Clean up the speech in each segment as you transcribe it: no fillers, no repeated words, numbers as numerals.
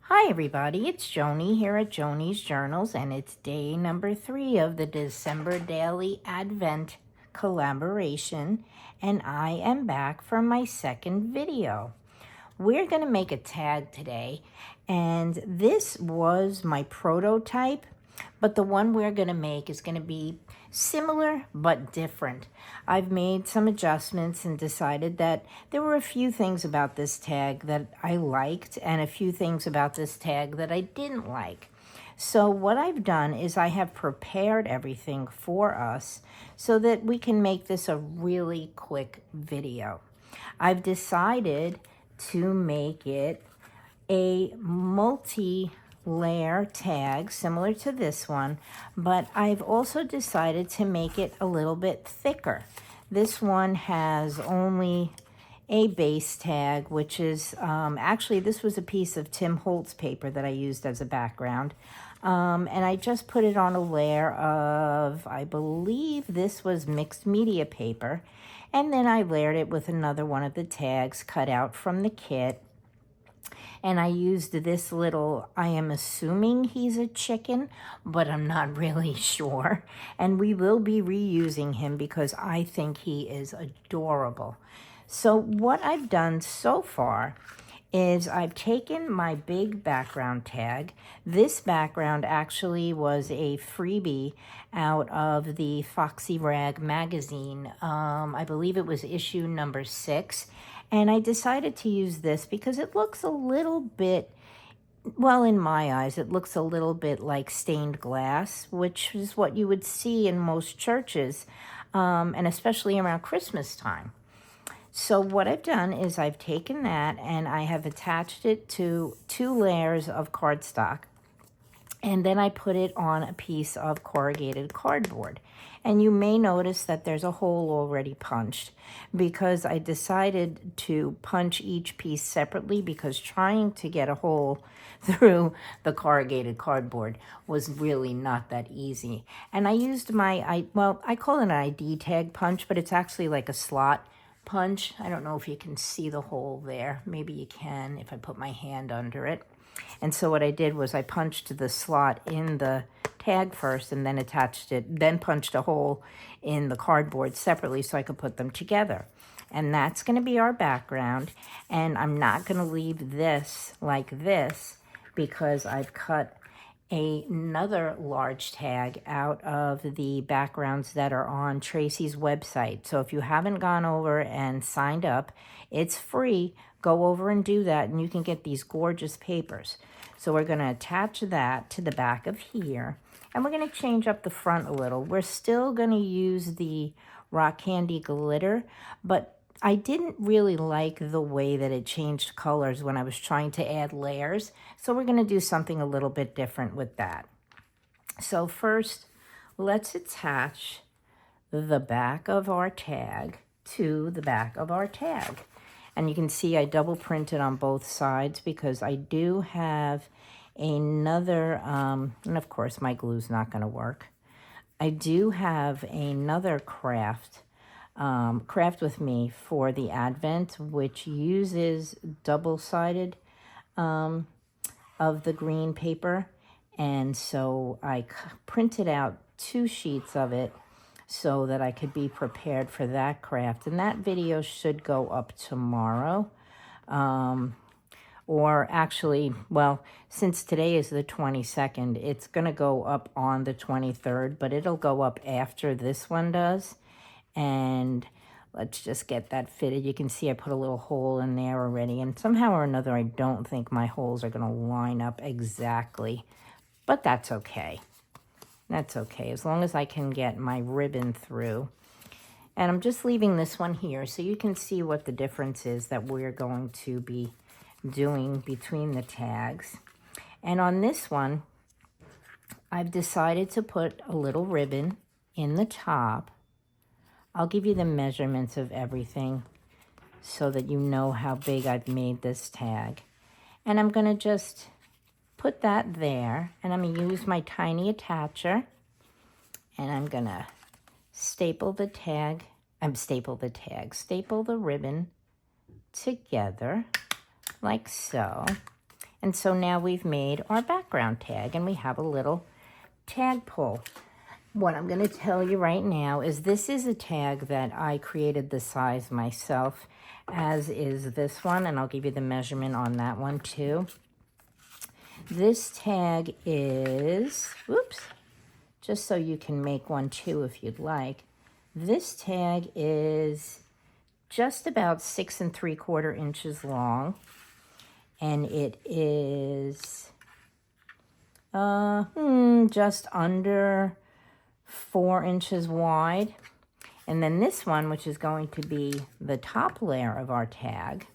Hi everybody, it's Joni here at Joni's Journals, and it's day number 3 of the December Daily Advent collaboration, and I am back for my second video. We're going to make a tag today, and this was my prototype, but the one we're going to make is going to be similar but different. I've made some adjustments and decided that there were a few things about this tag that I liked and a few things about this tag that I didn't like. So what I've done is I have prepared everything for us so that we can make this a really quick video. I've decided to make it a multi-layer tag similar to this one, but I've also decided to make it a little bit thicker. This one has only a base tag, which is actually this was a piece of Tim Holtz paper that I used as a background, and I just put it on a layer of, I believe this was mixed media paper, and then I layered it with another one of the tags cut out from the kit. And I used this little, I am assuming he's a chicken, but I'm not really sure. And we will be reusing him because I think he is adorable. So what I've done so far is I've taken my big background tag. This background actually was a freebie out of the Foxy Rag magazine. I believe it was issue number 6. And I decided to use this because it looks a little bit, well, in my eyes, it looks a little bit like stained glass, which is what you would see in most churches, and especially around Christmas time. So what I've done is I've taken that and I have attached it to 2 layers of cardstock. And then I put it on a piece of corrugated cardboard. And you may notice that there's a hole already punched because I decided to punch each piece separately because trying to get a hole through the corrugated cardboard was really not that easy. And I used I call it an ID tag punch, but it's actually like a slot punch. I don't know if you can see the hole there. Maybe you can if I put my hand under it. And so what I did was I punched the slot in the tag first and then attached it, then punched a hole in the cardboard separately so I could put them together. And that's going to be our background. And I'm not going to leave this like this because I've cut another large tag out of the backgrounds that are on Tracy's website. So if you haven't gone over and signed up, it's free. Go over and do that, and you can get these gorgeous papers. So we're going to attach that to the back of here, and we're going to change up the front a little. We're still going to use the rock candy glitter, but I didn't really like the way that it changed colors when I was trying to add layers. So we're going to do something a little bit different with that. So first, let's attach the back of our tag to the back of our tag. And you can see I double printed on both sides because I do have another, and of course my glue's not going to work. I do have another craft with me for the Advent, which uses double-sided of the green paper. And so I printed out 2 sheets of it so that I could be prepared for that craft. And that video should go up tomorrow. Or actually, well, since today is the 22nd, it's going to go up on the 23rd, but it'll go up after this one does. And let's just get that fitted. You can see I put a little hole in there already. And somehow or another, I don't think my holes are going to line up exactly. But that's okay. That's okay, as long as I can get my ribbon through. And I'm just leaving this one here so you can see what the difference is that we're going to be doing between the tags. And on this one, I've decided to put a little ribbon in the top. I'll give you the measurements of everything so that you know how big I've made this tag. And I'm going to just put that there, and I'm going to use my tiny attacher, and I'm going to staple the ribbon together like so. And so now we've made our background tag and we have a little tag pull. What I'm going to tell you right now is this is a tag that I created the size myself, as is this one, and I'll give you the measurement on that one too. This tag is, whoops, just so you can make one too if you'd like. This tag is just about 6 3/4 inches long, and it is just under 4 inches wide. And then this one, which is going to be the top layer of our tag,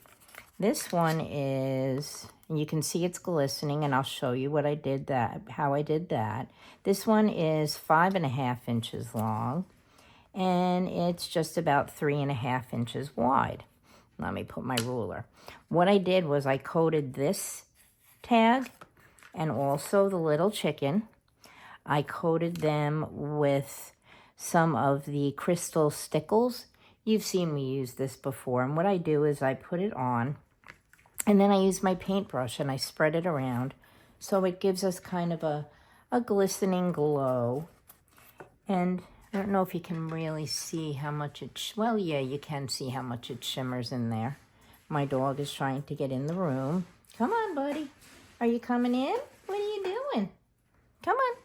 this one is, and you can see it's glistening, and I'll show you what I did how I did that. This one is 5 1/2 inches long, and it's just about 3 1/2 inches wide. Let me put my ruler. What I did was I coated this tag and also the little chicken. I coated them with some of the crystal stickles. You've seen me use this before. And what I do is I put it on, and then I use my paintbrush and I spread it around so it gives us kind of a glistening glow. And I don't know if you can really see how much well, yeah, you can see how much it shimmers in there. My dog is trying to get in the room. Come on, buddy. Are you coming in? What are you doing? Come on.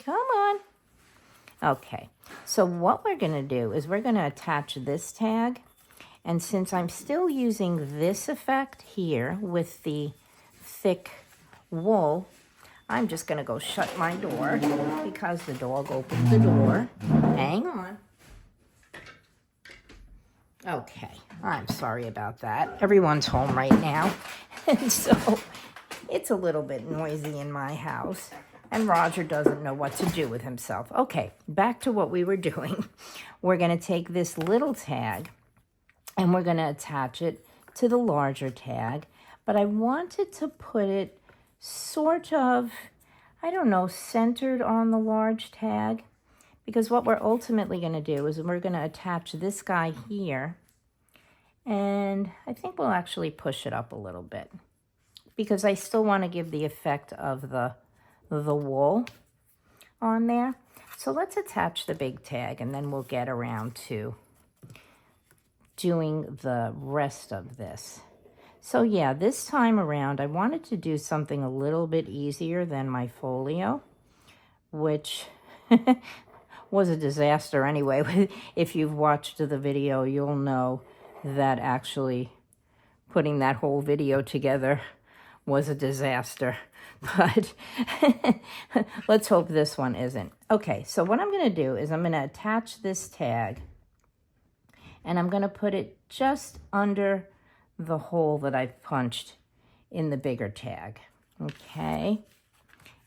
Come on. Okay, so what we're going to do is we're going to attach this tag. And since I'm still using this effect here with the thick wool, I'm just going to go shut my door because the dog opened the door. Hang on. Okay, I'm sorry about that. Everyone's home right now, and so it's a little bit noisy in my house, and Roger doesn't know what to do with himself. Okay, back to what we were doing. We're going to take this little tag, and we're going to attach it to the larger tag, but I wanted to put it sort of, I don't know, centered on the large tag, because what we're ultimately going to do is we're going to attach this guy here, and I think we'll actually push it up a little bit because I still want to give the effect of the wool on there. So let's attach the big tag, and then we'll get around to doing the rest of this. So yeah, this time around, I wanted to do something a little bit easier than my folio, which was a disaster anyway. If you've watched the video, you'll know that actually putting that whole video together was a disaster. But let's hope this one isn't. Okay, so what I'm going to do is I'm going to attach this tag, and I'm going to put it just under the hole that I've punched in the bigger tag. Okay,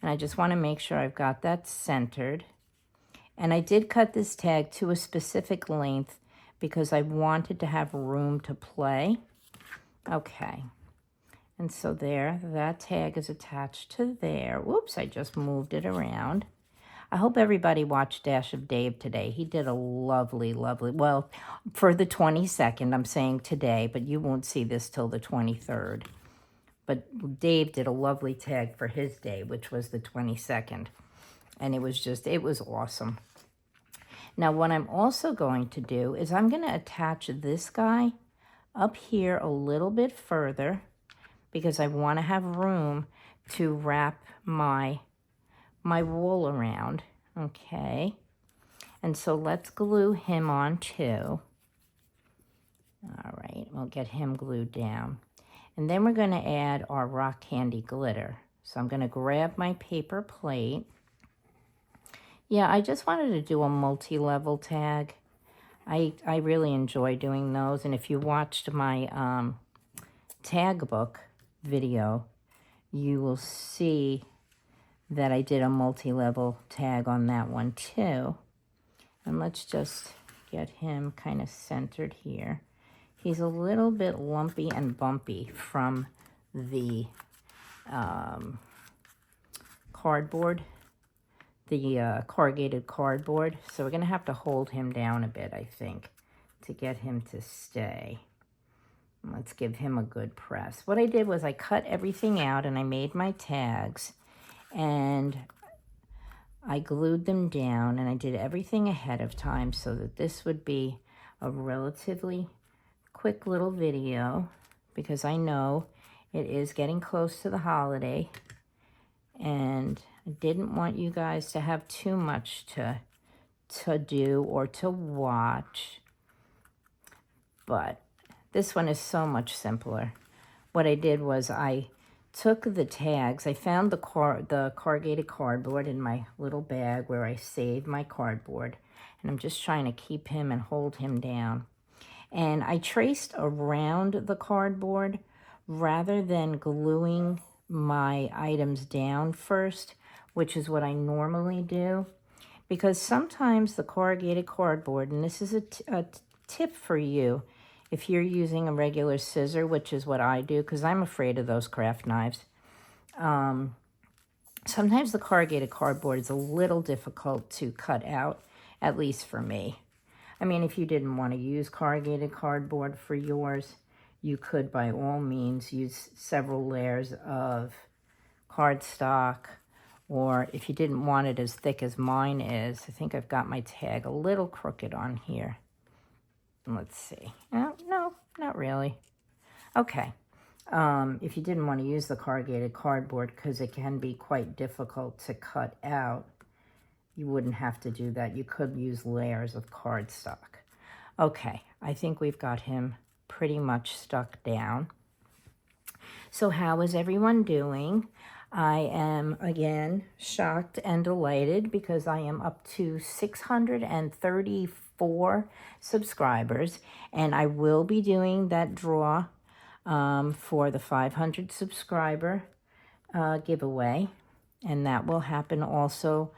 and I just want to make sure I've got that centered. And I did cut this tag to a specific length because I wanted to have room to play. Okay, and so there, that tag is attached to there. Whoops, I just moved it around. I hope everybody watched Dash of Dave today. He did a lovely, well, for the 22nd, I'm saying today, but you won't see this till the 23rd. But Dave did a lovely tag for his day, which was the 22nd. And it was awesome. Now, what I'm also going to do is I'm going to attach this guy up here a little bit further because I want to have room to wrap my wool around. Okay, and so let's glue him on too. All right, we'll get him glued down. And then we're going to add our rock candy glitter. So I'm going to grab my paper plate. Yeah, I just wanted to do a multi-level tag. I really enjoy doing those. And if you watched my tag book video, you will see that I did a multi-level tag on that one too. And let's just get him kind of centered here. He's a little bit lumpy and bumpy from the cardboard, the corrugated cardboard. So we're going to have to hold him down a bit, I think, to get him to stay. Let's give him a good press. What I did was I cut everything out and I made my tags and I glued them down, and I did everything ahead of time so that this would be a relatively quick little video, because I know it is getting close to the holiday and I didn't want you guys to have too much to do or to watch. But this one is so much simpler. What I did was I took the tags. I found the corrugated cardboard in my little bag where I saved my cardboard. And I'm just trying to keep him and hold him down. And I traced around the cardboard rather than gluing my items down first, which is what I normally do. Because sometimes the corrugated cardboard, and this is a tip for you, if you're using a regular scissor, which is what I do, because I'm afraid of those craft knives. Sometimes the corrugated cardboard is a little difficult to cut out, at least for me. I mean, if you didn't want to use corrugated cardboard for yours, you could by all means use several layers of cardstock, or if you didn't want it as thick as mine is, I think I've got my tag a little crooked on here. Let's see. No, not really. Okay. If you didn't want to use the corrugated cardboard because it can be quite difficult to cut out, you wouldn't have to do that. You could use layers of cardstock. Okay, I think we've got him pretty much stuck down. So how is everyone doing? I am, again, shocked and delighted because I am up to 634 subscribers, and I will be doing that draw for the 500 subscriber giveaway, and that will happen also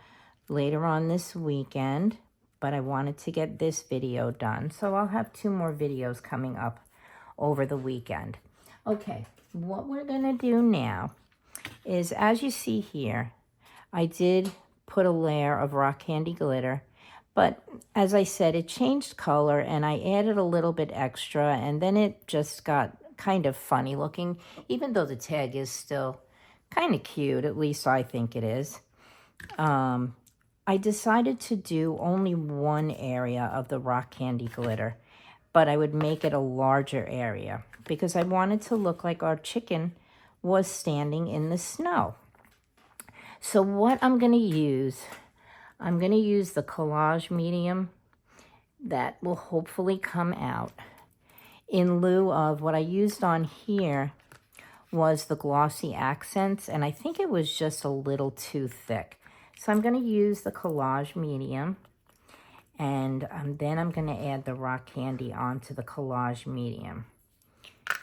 later on this weekend, but I wanted to get this video done, so I'll have 2 more videos coming up over the weekend. Okay, what we're gonna do now is, as you see here, I did put a layer of rock candy glitter, but as I said, it changed color and I added a little bit extra, and then it just got kind of funny looking, even though the tag is still kind of cute, at least I think it is. I decided to do only one area of the rock candy glitter, but I would make it a larger area because I wanted to look like our chicken was standing in the snow. So what I'm going to use, I'm going to use the collage medium that will hopefully come out, in lieu of what I used on here was the glossy accents, and I think it was just a little too thick. So I'm going to use the collage medium, and then I'm going to add the rock candy onto the collage medium.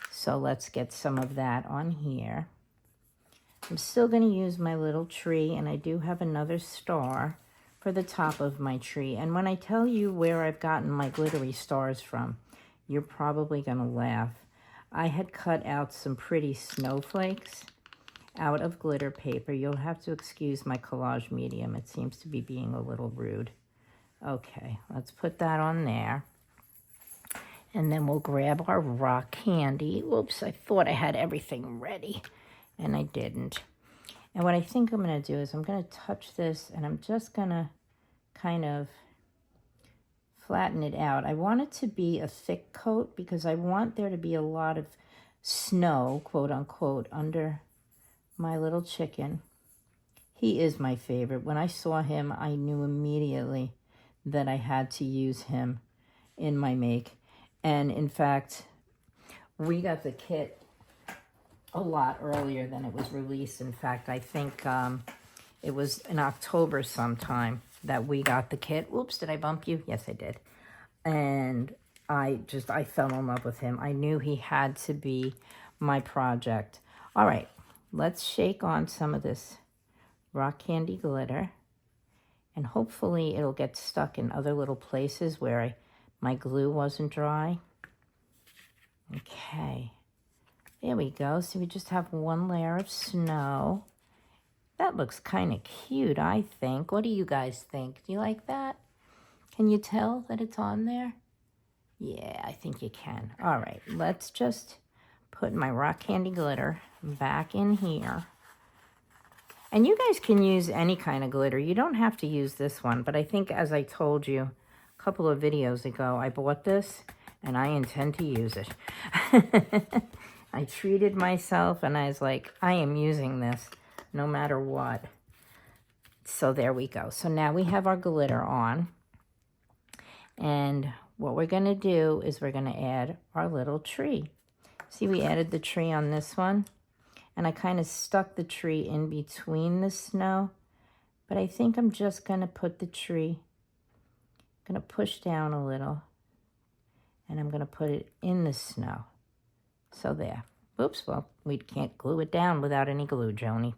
So let's get some of that on here. I'm still going to use my little tree, and I do have another star for the top of my tree. And when I tell you where I've gotten my glittery stars from, you're probably going to laugh. I had cut out some pretty snowflakes out of glitter paper. You'll have to excuse my collage medium. It seems to be being a little rude. Okay, let's put that on there. And then we'll grab our rock candy. Oops, I thought I had everything ready, and I didn't. And what I think I'm going to do is I'm going to touch this, and I'm just going to kind of flatten it out. I want it to be a thick coat because I want there to be a lot of snow, quote unquote, under my little chicken. He is my favorite. When I saw him, I knew immediately that I had to use him in my make. And in fact, we got the kit a lot earlier than it was released. In fact, I think it was in October sometime that we got the kit. Oops, did I bump you? Yes, I did. And I fell in love with him. I knew he had to be my project. All right, let's shake on some of this rock candy glitter, and hopefully it'll get stuck in other little places where my glue wasn't dry. Okay, there we go. So we just have one layer of snow. That looks kind of cute, I think. What do you guys think? Do you like that? Can you tell that it's on there? Yeah, I think you can. All right, let's just put my rock candy glitter back in here. And you guys can use any kind of glitter. You don't have to use this one, but I think as I told you a couple of videos ago, I bought this and I intend to use it. I treated myself and I was like, I am using this no matter what. So there we go. So now we have our glitter on. And what we're going to do is we're going to add our little tree. See, we added the tree on this one. And I kind of stuck the tree in between the snow. But I think I'm just going to put the tree, I'm going to push down a little. And I'm going to put it in the snow. So there. Oops, well, we can't glue it down without any glue, Joni.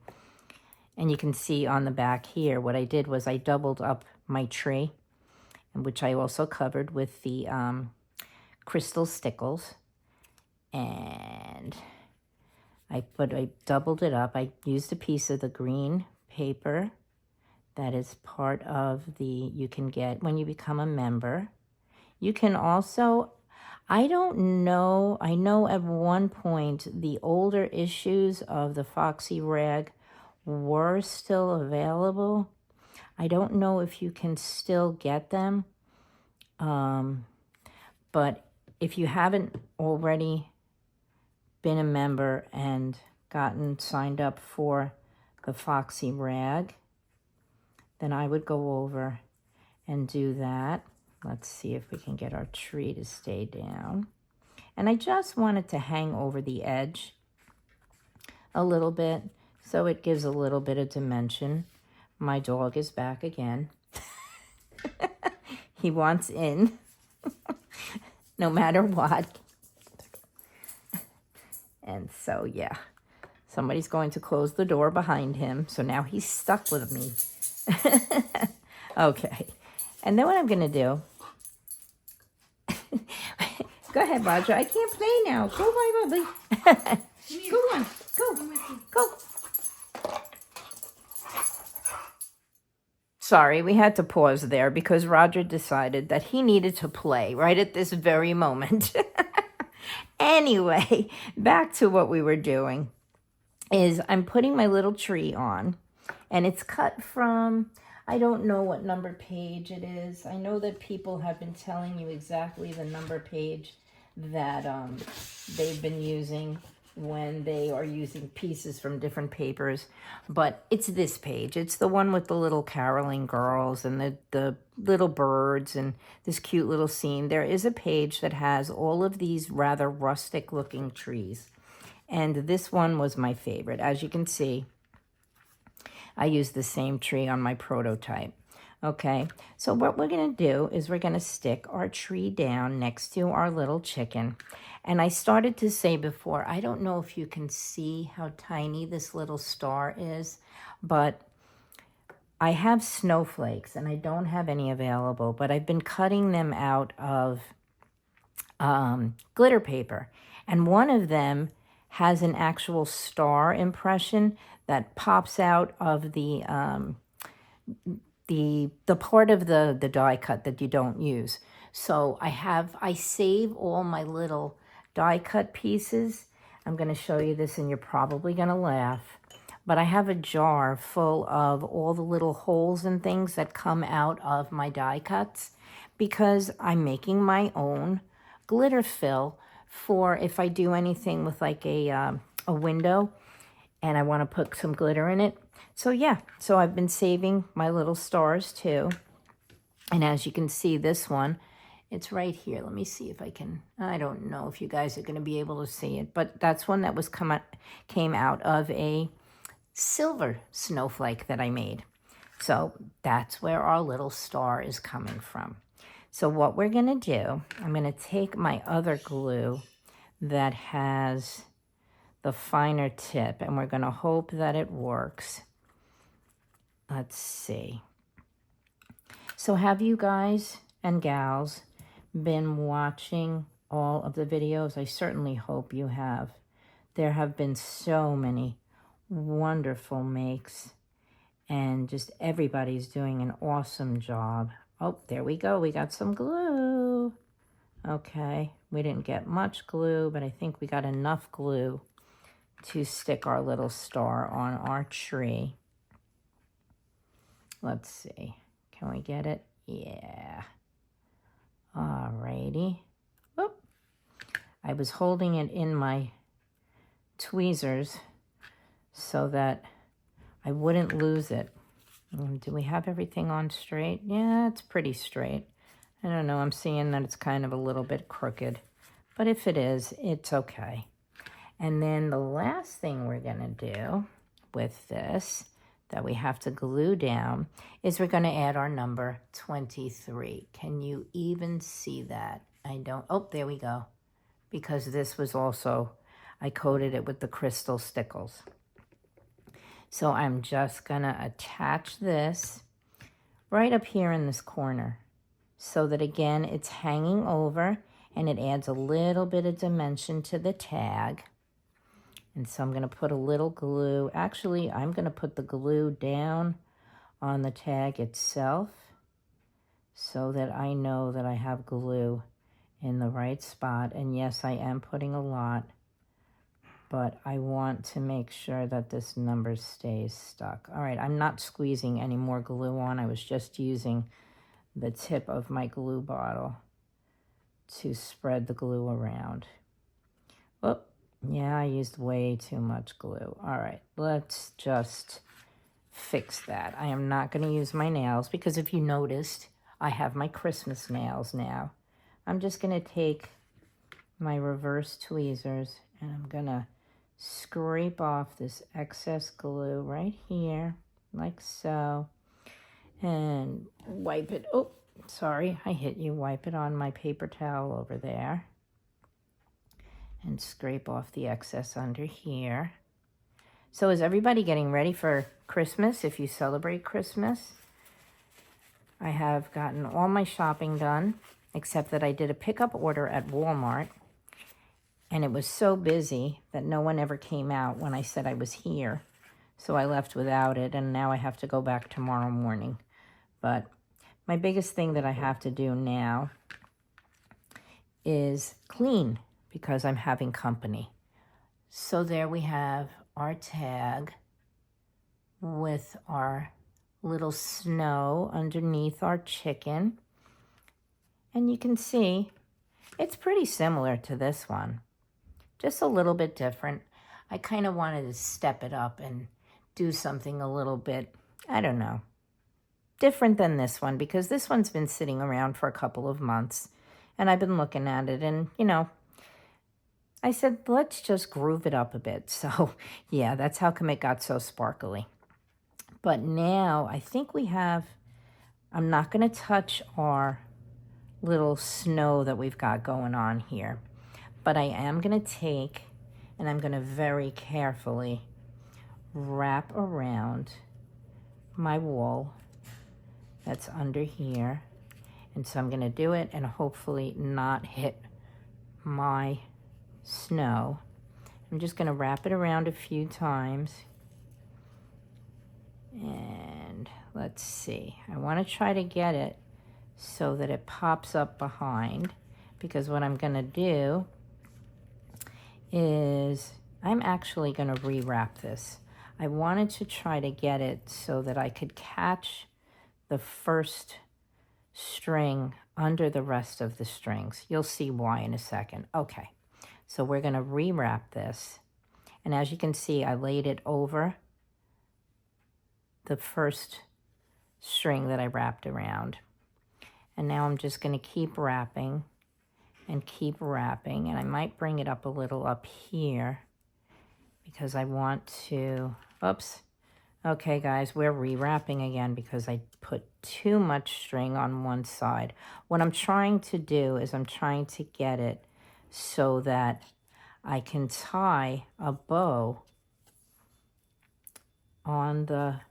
And you can see on the back here, what I did was I doubled up my tree, which I also covered with the crystal stickles. And I doubled it up. I used a piece of the green paper that is part of you can get when you become a member. You can also, I don't know, I know at one point the older issues of the Foxy Rag were still available. I don't know if you can still get them, but if you haven't already been a member and gotten signed up for the Foxy Rag, then I would go over and do that. Let's see if we can get our tree to stay down. And I just want it to hang over the edge a little bit, so it gives a little bit of dimension. My dog is back again. He wants in, no matter what. And so, yeah, somebody's going to close the door behind him. So now he's stuck with me. Okay. And then what I'm going to do, go ahead, Roger. I can't play now. Go, my Bubby. Go on. Go. Sorry, we had to pause there because Roger decided that he needed to play right at this very moment. Anyway, back to what we were doing is I'm putting my little tree on, and it's cut from, I don't know what number page it is. I know that people have been telling you exactly the number page that they've been using when they are using pieces from different papers, but it's this page. It's the one with the little caroling girls and the little birds and this cute little scene. There is a page that has all of these rather rustic looking trees, and this one was my favorite. As you can see, I used the same tree on my prototype. Okay, so what we're going to do is we're going to stick our tree down next to our little chicken. And I started to say before, I don't know if you can see how tiny this little star is, but I have snowflakes and I don't have any available, but I've been cutting them out of glitter paper. And one of them has an actual star impression that pops out of the part of the die cut that you don't use. So I save all my little die cut pieces. I'm going to show you this and you're probably going to laugh. But I have a jar full of all the little holes and things that come out of my die cuts because I'm making my own glitter fill for if I do anything with like a window and I want to put some glitter in it. So yeah, so I've been saving my little stars too. And as you can see, this one, it's right here. Let me see if I can, I don't know if you guys are going to be able to see it, but that's one that was came out of a silver snowflake that I made. So that's where our little star is coming from. So what we're going to do, I'm going to take my other glue that has the finer tip, and we're going to hope that it works. Let's see. So have you guys and gals been watching all of the videos? I certainly hope you have. There have been so many wonderful makes, and just everybody's doing an awesome job. Oh, there we go. We got some glue. Okay, we didn't get much glue, but I think we got enough glue to stick our little star on our tree. Let's see. Can we get it? Yeah. Alrighty. Whoop. I was holding it in my tweezers so that I wouldn't lose it. Do we have everything on straight? Yeah, it's pretty straight. I don't know. I'm seeing that it's kind of a little bit crooked. But if it is, it's okay. And then the last thing we're going to do with this that we have to glue down is we're going to add our number 23. Can you even see that? I don't. Oh, there we go. Because this was also, I coated it with the crystal stickles. So I'm just going to attach this right up here in this corner so that, again, it's hanging over and it adds a little bit of dimension to the tag. And so I'm going to put a little glue. Actually, I'm going to put the glue down on the tag itself so that I know that I have glue in the right spot. And yes, I am putting a lot, but I want to make sure that this number stays stuck. All right, I'm not squeezing any more glue on. I was just using the tip of my glue bottle to spread the glue around. Oh, yeah, I used way too much glue. All right, let's just fix that. I am not going to use my nails because if you noticed, I have my Christmas nails now. I'm just going to take my reverse tweezers and I'm going to scrape off this excess glue right here, like so, and wipe it. Oh, sorry, I hit you. Wipe it on my paper towel over there and scrape off the excess under here. So is everybody getting ready for Christmas if you celebrate Christmas? I have gotten all my shopping done, except that I did a pickup order at Walmart, and it was so busy that no one ever came out when I said I was here. So I left without it, and now I have to go back tomorrow morning. But my biggest thing that I have to do now is clean because I'm having company. So there we have our tag with our little snow underneath our chicken. And you can see it's pretty similar to this one, just a little bit different. I kind of wanted to step it up and do something a little bit, I don't know, different than this one because this one's been sitting around for a couple of months and I've been looking at it and, you know, I said, let's just groove it up a bit. So, yeah, that's how come it got so sparkly. But now I think we have, I'm not going to touch our little snow that we've got going on here. But I am going to take, and I'm going to very carefully wrap around my wool that's under here. And so I'm going to do it and hopefully not hit my snow. I'm just going to wrap it around a few times. And let's see. I want to try to get it so that it pops up behind, because what I'm going to do is I'm actually going to rewrap this. I wanted to try to get it so that I could catch the first string under the rest of the strings. You'll see why in a second. Okay, so we're going to rewrap this. And as you can see, I laid it over the first string that I wrapped around. And now I'm just going to keep wrapping and keep wrapping. And I might bring it up a little up here because I want to, oops. Okay, guys, we're rewrapping again because I put too much string on one side. What I'm trying to do is I'm trying to get it so that I can tie a bow on the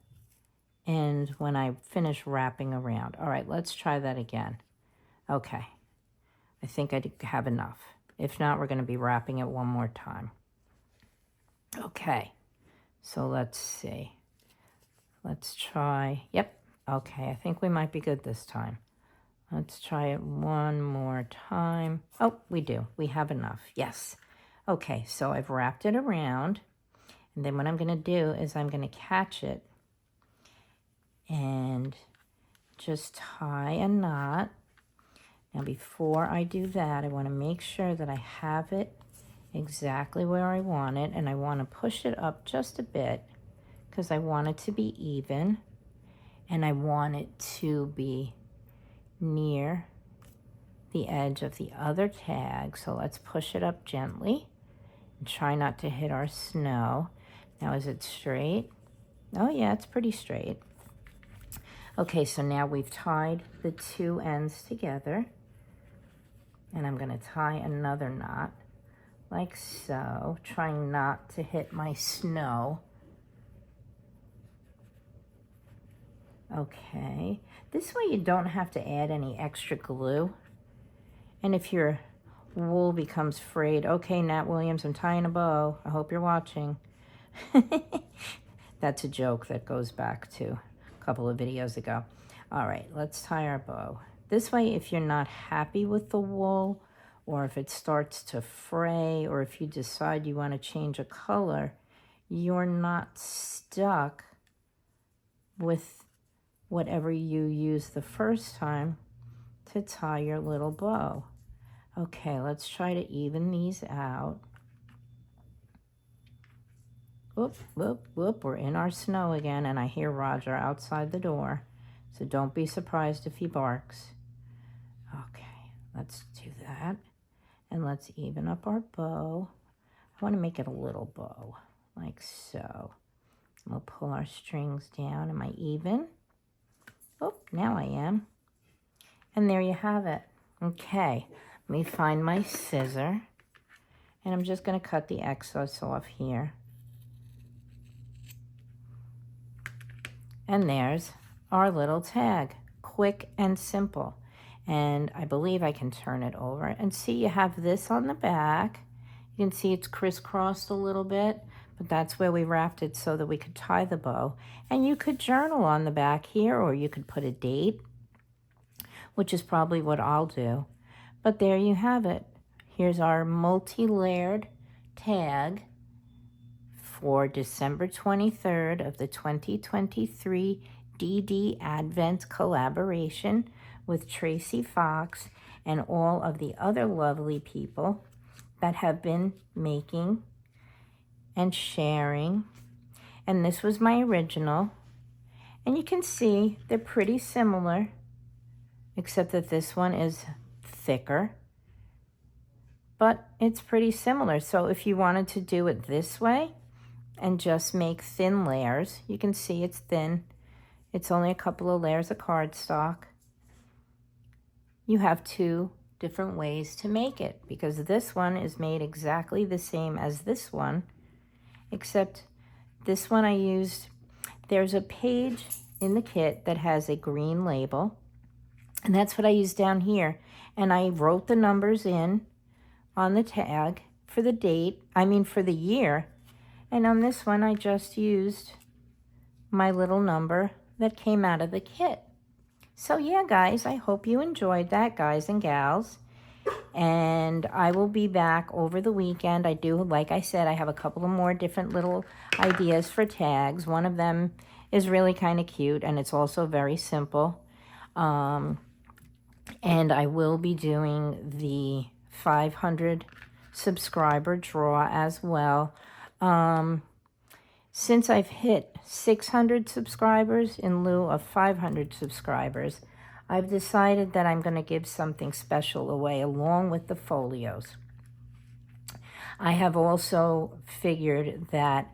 end when I finish wrapping around. All right, let's try that again. Okay, I think I have enough. If not, we're going to be wrapping it one more time. Okay, so let's see. Let's try. Yep, okay, I think we might be good this time. Let's try it one more time. Oh, we do. We have enough. Yes. Okay, so I've wrapped it around. And then what I'm going to do is I'm going to catch it and just tie a knot. Now, before I do that, I want to make sure that I have it exactly where I want it. And I want to push it up just a bit because I want it to be even. And I want it to be near the edge of the other tag. So let's push it up gently and try not to hit our snow. Now, is it straight? Oh yeah, it's pretty straight. Okay, so now we've tied the two ends together, and I'm going to tie another knot like so, trying not to hit my snow. Okay, this way you don't have to add any extra glue. And if your wool becomes frayed, okay, Nat Williams, I'm tying a bow. I hope you're watching. That's a joke that goes back to a couple of videos ago. All right, let's tie our bow. This way, if you're not happy with the wool, or if it starts to fray, or if you decide you want to change a color, you're not stuck with whatever you used the first time to tie your little bow. Okay, let's try to even these out. Whoop, whoop, whoop, we're in our snow again, and I hear Roger outside the door, so don't be surprised if he barks. Okay, let's do that, and let's even up our bow. I want to make it a little bow, like so. We'll pull our strings down. Am I even? Oh, now I am. And there you have it. Okay, let me find my scissor, and I'm just going to cut the excess off here. And there's our little tag, quick and simple. And I believe I can turn it over and see you have this on the back. You can see it's crisscrossed a little bit, but that's where we wrapped it so that we could tie the bow. And you could journal on the back here, or you could put a date, which is probably what I'll do. But there you have it. Here's our multi-layered tag for December 23rd of the 2023 DD Advent collaboration with Tracy Fox and all of the other lovely people that have been making and sharing. And this was my original. And you can see they're pretty similar, except that this one is thicker. But it's pretty similar. So if you wanted to do it this way, and just make thin layers. You can see it's thin. It's only a couple of layers of cardstock. You have two different ways to make it, because this one is made exactly the same as this one, except this one I used, there's a page in the kit that has a green label, and that's what I used down here. And I wrote the numbers in on the tag for the date, for the year. And on this one, I just used my little number that came out of the kit. So yeah, guys, I hope you enjoyed that, guys and gals. And I will be back over the weekend. I do, like I said, I have a couple of more different little ideas for tags. One of them is really kind of cute, and it's also very simple. And I will be doing the 500 subscriber draw as well. Since I've hit 600 subscribers in lieu of 500 subscribers, I've decided that I'm going to give something special away along with the folios. I have also figured that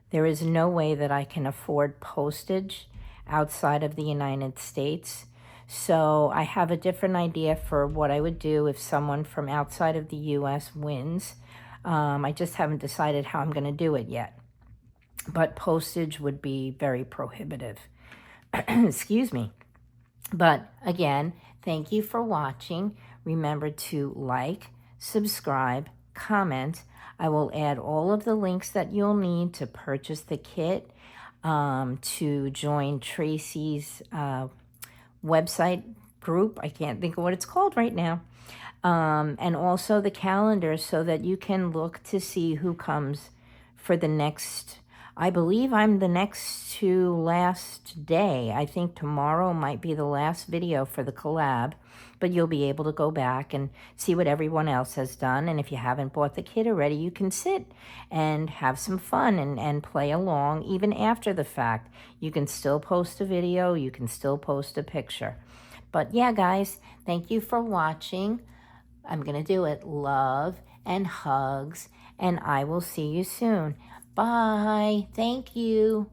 there is no way that I can afford postage outside of the United States. So I have a different idea for what I would do if someone from outside of the U.S. wins. I just haven't decided how I'm going to do it yet. But postage would be very prohibitive. Excuse me. But again, thank you for watching. Remember to like, subscribe, comment. I will add all of the links that you'll need to purchase the kit, to join Tracy's website group. I can't think of what it's called right now. And also the calendar so that you can look to see who comes for the next, I believe I'm the next to last day. I think tomorrow might be the last video for the collab, but you'll be able to go back and see what everyone else has done. And if you haven't bought the kit already, you can sit and have some fun and play along even after the fact. You can still post a video, you can still post a picture. But yeah, guys, thank you for watching. I'm going to do it. Love and hugs, and I will see you soon. Bye. Thank you.